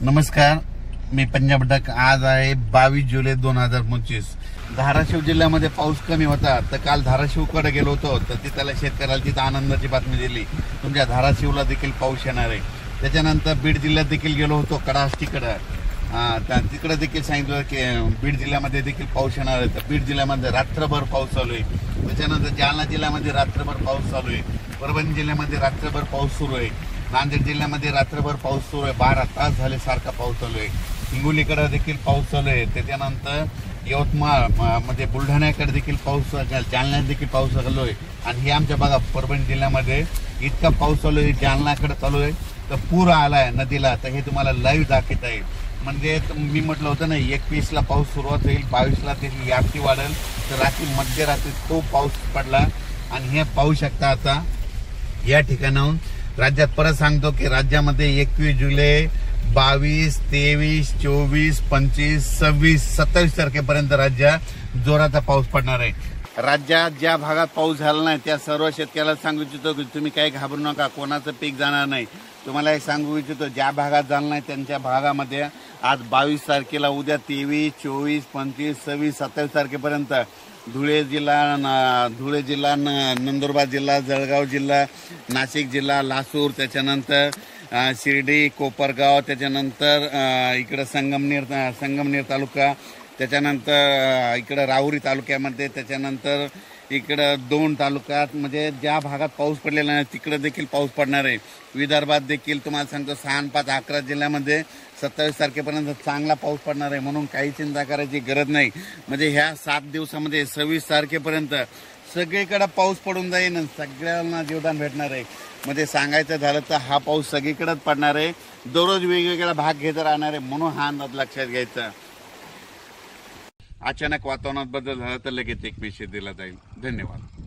नमस्कार, मी पंजाब डक। आज आहे 22 जुलै 2025। धाराशिव जिल्ह्यामध्ये पाऊस कमी होता, तर काल धाराशिवकडे गेलो होतो, तर तिथल्या शेतकऱ्याला तिथं आनंदाची बातमी दिली, तुमच्या धाराशिवला देखील पाऊस येणार आहे। त्याच्यानंतर बीड जिल्ह्यात देखील गेलो होतो, कडाष्टीकडे, तिकडे देखील सांगितलं की बीड जिल्ह्यामध्ये देखील पाऊस येणार आहे। तर बीड जिल्ह्यामध्ये रात्रभर पाऊस चालू आहे। त्याच्यानंतर जालना जिल्ह्यामध्ये रात्रभर पाऊस चालू आहे। परभणी जिल्ह्यामध्ये रात्रभर पाऊस सुरू आहे। नांदेड जिल्ह्यामध्ये रात्रभर पाऊस सुरू आहे, 12 तास झाले सारखा पाऊस चालू आहे। हिंगोलीकडे देखील पाऊस चालू आहे। त्याच्यानंतर यवतमाळ म्हणजे बुलढाण्याकडे देखील पाऊस, जालन्यात देखील पाऊस चालू आहे। आणि हे आमच्या बघा परभणी जिल्ह्यामध्ये इतका पाऊस चालू आहे, जालन्याकडे चालू आहे, तर पूर आलाय नदीला। तर हे तुम्हाला लाईव्ह दाखवत आहे। म्हणजे मी म्हटलं होतं ना, 21ला पाऊस सुरुवात होईल, 22ला त्याची व्याप्ती वाढेल, तर रात्री मध्यरात्री खूप पाऊस पडला। आणि हे पाहू शकता आता या ठिकाणाहून राज्यात। परत सांगतो की राज्यामध्ये 21 जुलै, 22, 23, 24, 25, 26, 27 तारखेपर्यंत राज्यात जोराचा पाऊस पडणार आहे। राज्यात ज्या भागात पाऊस झाला नाही त्या सर्व शेतकऱ्याला सांगू इच्छितो की तुम्ही काही घाबरू नका, कोणाचं पीक जाणार नाही। तुम्हाला एक सांगू इच्छितो, ज्या भागात झालं नाही त्यांच्या भागामध्ये आज 22 तारखेला, उद्या 23, 24, 25, 26, 27 तारखेपर्यंत धुळे जिल्हा, नंदुरबार जिल्हा, जळगाव जिल्हा, नाशिक जिल्हा, लासूर, त्याच्यानंतर शिर्डी, कोपरगाव, त्याच्यानंतर इकडं संगमनेर तालुका, त्याच्यानंतर इकडं राहुरी तालुक्यामध्ये, त्याच्यानंतर इकडं 2 तालुक्यात, म्हणजे ज्या भागात पाऊस पडलेला नाही तिकडे देखील पाऊस पडणार आहे। विदर्भात देखील तुम्हाला सांगतो 6, 5, 11 जिल्ह्यामध्ये 27 तारखेपर्यंत चांगला पाऊस पडणार आहे, म्हणून काही चिंता करायची गरज नाही। म्हणजे ह्या 7 दिवसामध्ये 26 तारखेपर्यंत सगळीकडे पाऊस पडून जाईल आणि सगळ्यांना जीवदान भेटणार आहे। म्हणजे सांगायचं झालं तर हा पाऊस सगळीकडेच पडणार आहे, दररोज वेगवेगळा भाग घेत राहणार आहे, म्हणून हा अंदाज लक्षात घ्यायचा। अचानक वातावरणात बदल झाला तर लगेच एक मेसेज दिला जाईल। धन्यवाद।